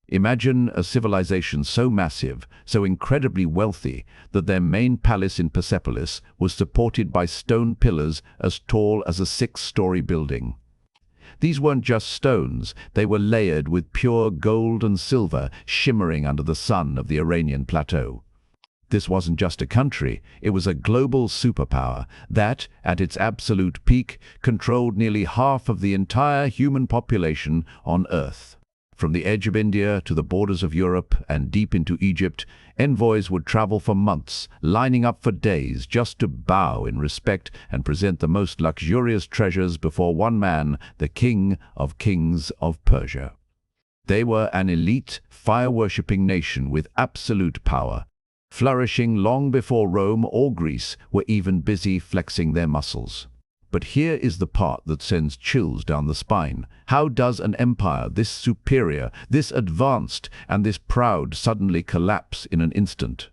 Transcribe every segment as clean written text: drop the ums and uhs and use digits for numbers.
Imagine a civilization so massive, so incredibly wealthy, that their main palace in Persepolis was supported by stone pillars as tall as a 6-story building. These weren't just stones, they were layered with pure gold and silver shimmering under the sun of the Iranian plateau. This wasn't just a country, it was a global superpower that, at its absolute peak, controlled nearly half of the entire human population on Earth. From the edge of India to the borders of Europe and deep into Egypt, envoys would travel for months, lining up for days just to bow in respect and present the most luxurious treasures before one man, the King of Kings of Persia. They were an elite, fire-worshipping nation with absolute power, flourishing long before Rome or Greece were even busy flexing their muscles. But here is the part that sends chills down the spine. How does an empire this superior, this advanced, and this proud suddenly collapse in an instant?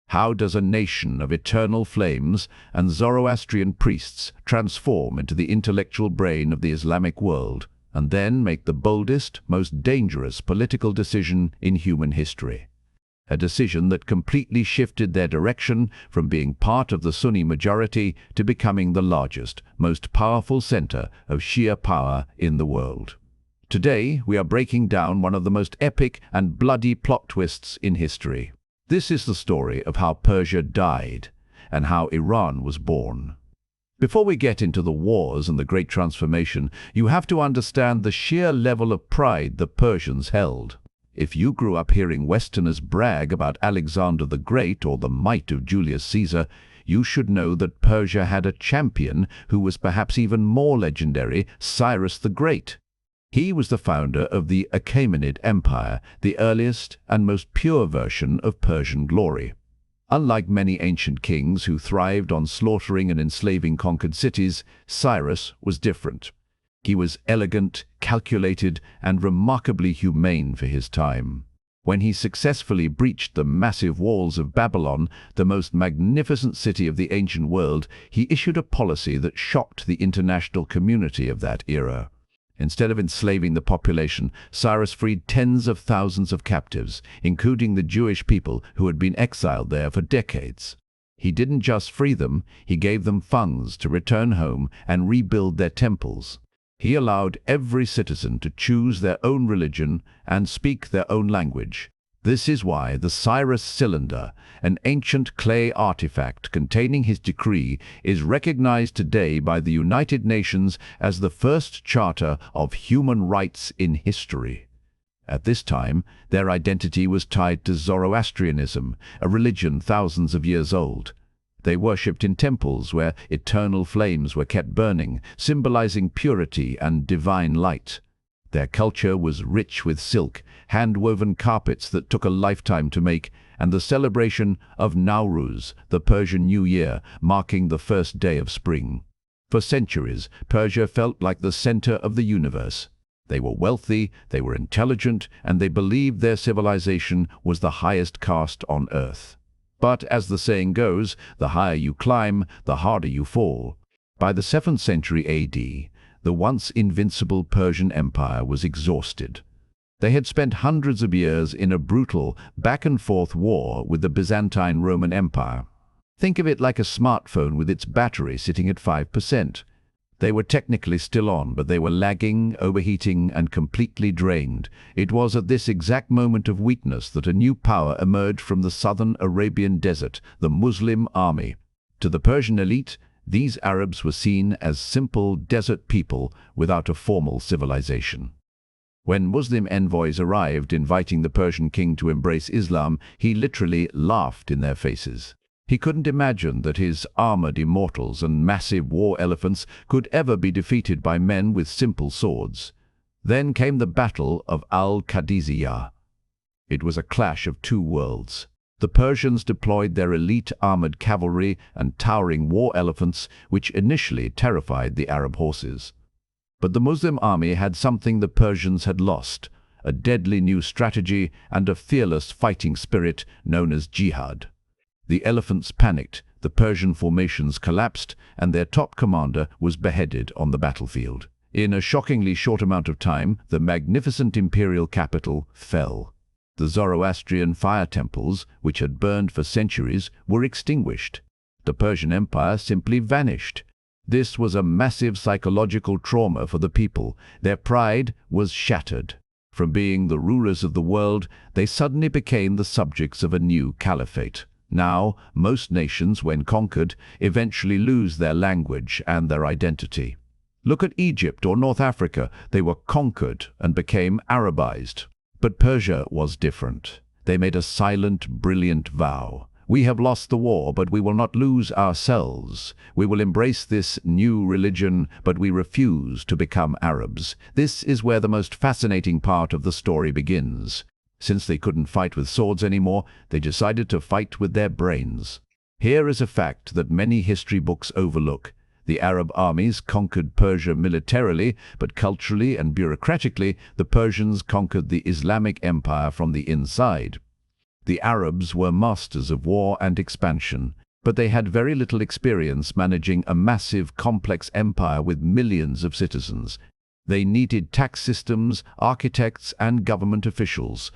How does a nation of eternal flames and Zoroastrian priests transform into the intellectual brain of the Islamic world, and then make the boldest, most dangerous political decision in human history? A decision that completely shifted their direction from being part of the Sunni majority to becoming the largest, most powerful center of Shia power in the world. Today, we are breaking down one of the most epic and bloody plot twists in history. This is the story of how Persia died and how Iran was born. Before we get into the wars and the Great Transformation, you have to understand the sheer level of pride the Persians held. If you grew up hearing Westerners brag about Alexander the Great or the might of Julius Caesar, you should know that Persia had a champion who was perhaps even more legendary, Cyrus the Great. He was the founder of the Achaemenid Empire, the earliest and most pure version of Persian glory. Unlike many ancient kings who thrived on slaughtering and enslaving conquered cities, Cyrus was different. He was elegant, calculated, and remarkably humane for his time. When he successfully breached the massive walls of Babylon, the most magnificent city of the ancient world, he issued a policy that shocked the international community of that era. Instead of enslaving the population, Cyrus freed tens of thousands of captives, including the Jewish people who had been exiled there for decades. He didn't just free them, he gave them funds to return home and rebuild their temples. He allowed every citizen to choose their own religion and speak their own language. This is why the Cyrus cylinder, an ancient clay artifact containing his decree, is recognized today by the United Nations as the first charter of human rights in history. At this time, their identity was tied to Zoroastrianism, a religion thousands of years old. They worshipped in temples where eternal flames were kept burning, symbolizing purity and divine light. Their culture was rich with silk, hand-woven carpets that took a lifetime to make, and the celebration of Nowruz, the Persian New Year, marking the first day of spring. For centuries, Persia felt like the center of the universe. They were wealthy, they were intelligent, and they believed their civilization was the highest caste on earth. But, as the saying goes, the higher you climb, the harder you fall. By the 7th century AD, the once invincible Persian Empire was exhausted. They had spent hundreds of years in a brutal, back-and-forth war with the Byzantine Roman Empire. Think of it like a smartphone with its battery sitting at 5%. They were technically still on, but they were lagging, overheating, and completely drained. It was at this exact moment of weakness that a new power emerged from the southern Arabian desert, the Muslim army. To the Persian elite, these Arabs were seen as simple desert people without a formal civilization. When Muslim envoys arrived inviting the Persian king to embrace Islam, he literally laughed in their faces. He couldn't imagine that his armored immortals and massive war elephants could ever be defeated by men with simple swords. Then came the Battle of al-Qadisiyyah. It was a clash of two worlds. The Persians deployed their elite armored cavalry and towering war elephants, which initially terrified the Arab horses. But the Muslim army had something the Persians had lost, a deadly new strategy and a fearless fighting spirit known as jihad. The elephants panicked, the Persian formations collapsed, and their top commander was beheaded on the battlefield. In a shockingly short amount of time, the magnificent imperial capital fell. The Zoroastrian fire temples, which had burned for centuries, were extinguished. The Persian Empire simply vanished. This was a massive psychological trauma for the people. Their pride was shattered. From being the rulers of the world, they suddenly became the subjects of a new caliphate. Now, most nations, when conquered, eventually lose their language and their identity. Look at Egypt or North Africa. They were conquered and became Arabized. But Persia was different. They made a silent, brilliant vow. We have lost the war, but we will not lose ourselves. We will embrace this new religion, but we refuse to become Arabs. This is where the most fascinating part of the story begins. Since they couldn't fight with swords anymore, they decided to fight with their brains. Here is a fact that many history books overlook. The Arab armies conquered Persia militarily, but culturally and bureaucratically, the Persians conquered the Islamic Empire from the inside. The Arabs were masters of war and expansion, but they had very little experience managing a massive, complex empire with millions of citizens. They needed tax systems, architects, and government officials.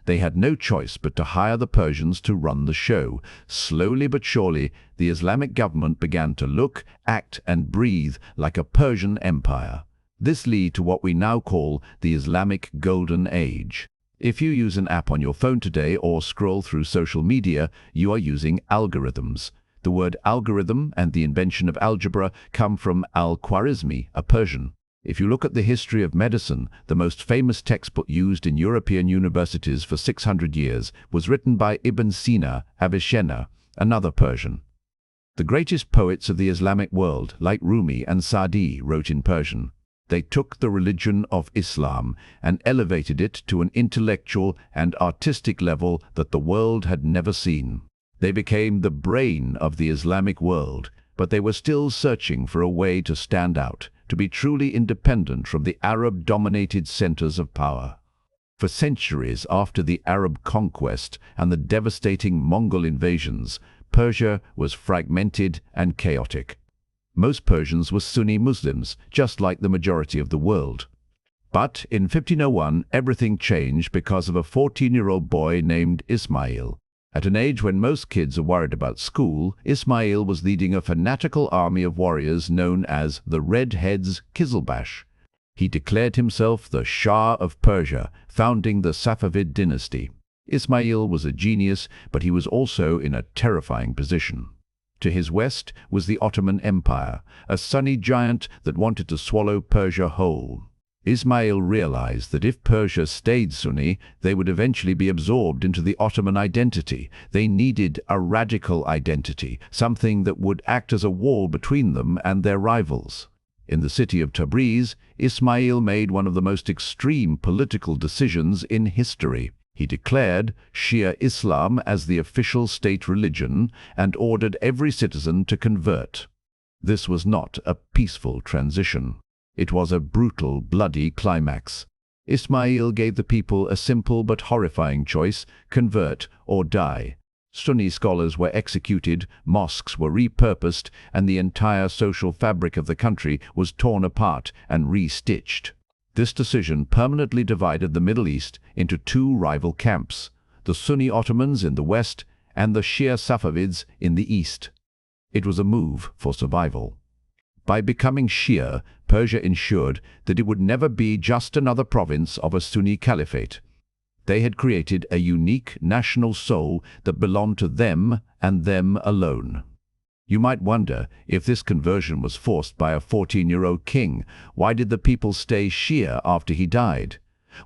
They had no choice but to hire the Persians to run the show. Slowly but surely, the Islamic government began to look, act, and breathe like a Persian empire. This led to what we now call the Islamic Golden Age. If you use an app on your phone today or scroll through social media, you are using algorithms. The word algorithm and the invention of algebra come from al-Khwarizmi, a Persian. If you look at the history of medicine, the most famous textbook used in European universities for 600 years was written by Ibn Sina, Avicenna, another Persian. The greatest poets of the Islamic world, like Rumi and Sa'di, wrote in Persian. They took the religion of Islam and elevated it to an intellectual and artistic level that the world had never seen. They became the brain of the Islamic world, but they were still searching for a way to stand out, to be truly independent from the Arab-dominated centers of power. For centuries after the Arab conquest and the devastating Mongol invasions, Persia was fragmented and chaotic. Most Persians were Sunni Muslims, just like the majority of the world. But in 1501, everything changed because of a 14-year-old boy named Ismail. At an age when most kids are worried about school, Ismail was leading a fanatical army of warriors known as the Red Heads Qizilbash. He declared himself the Shah of Persia, founding the Safavid Dynasty. Ismail was a genius, but he was also in a terrifying position. To his west was the Ottoman Empire, a Sunni giant that wanted to swallow Persia whole. Ismail realized that if Persia stayed Sunni, they would eventually be absorbed into the Ottoman identity. They needed a radical identity, something that would act as a wall between them and their rivals. In the city of Tabriz, Ismail made one of the most extreme political decisions in history. He declared Shia Islam as the official state religion and ordered every citizen to convert. This was not a peaceful transition. It was a brutal, bloody climax. Ismail gave the people a simple but horrifying choice: convert or die. Sunni scholars were executed, mosques were repurposed, and the entire social fabric of the country was torn apart and re-stitched. This decision permanently divided the Middle East into two rival camps, the Sunni Ottomans in the west and the Shia Safavids in the east. It was a move for survival. By becoming Shia, Persia ensured that it would never be just another province of a Sunni caliphate. They had created a unique national soul that belonged to them and them alone. You might wonder, if this conversion was forced by a 14-year-old king, why did the people stay Shia after he died?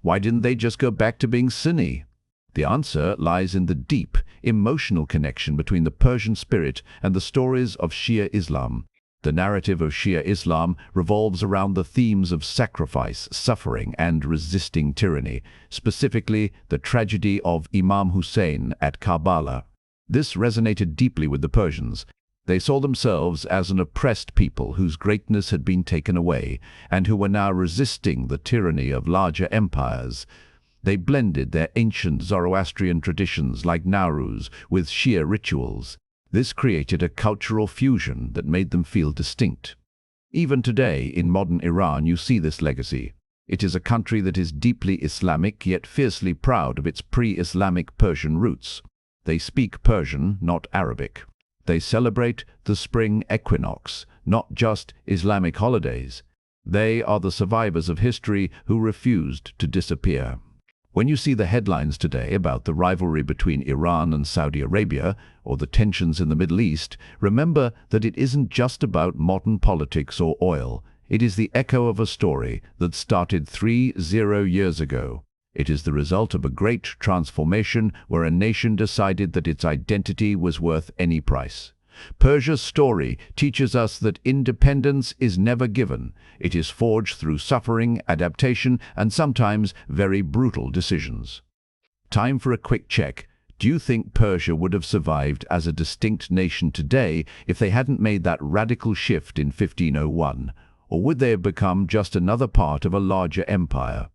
Why didn't they just go back to being Sunni? The answer lies in the deep, emotional connection between the Persian spirit and the stories of Shia Islam. The narrative of Shia Islam revolves around the themes of sacrifice, suffering, and resisting tyranny, specifically the tragedy of Imam Hussein at Karbala. This resonated deeply with the Persians. They saw themselves as an oppressed people whose greatness had been taken away, and who were now resisting the tyranny of larger empires. They blended their ancient Zoroastrian traditions like Nowruz with Shia rituals. This created a cultural fusion that made them feel distinct. Even today, in modern Iran, you see this legacy. It is a country that is deeply Islamic yet fiercely proud of its pre-Islamic Persian roots. They speak Persian, not Arabic. They celebrate the spring equinox, not just Islamic holidays. They are the survivors of history who refused to disappear. When you see the headlines today about the rivalry between Iran and Saudi Arabia, or the tensions in the Middle East, remember that it isn't just about modern politics or oil. It is the echo of a story that started 30 years ago. It is the result of a great transformation where a nation decided that its identity was worth any price. Persia's story teaches us that independence is never given. It is forged through suffering, adaptation, and sometimes very brutal decisions. Time for a quick check. Do you think Persia would have survived as a distinct nation today if they hadn't made that radical shift in 1501? Or would they have become just another part of a larger empire?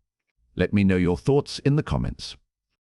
Let me know your thoughts in the comments.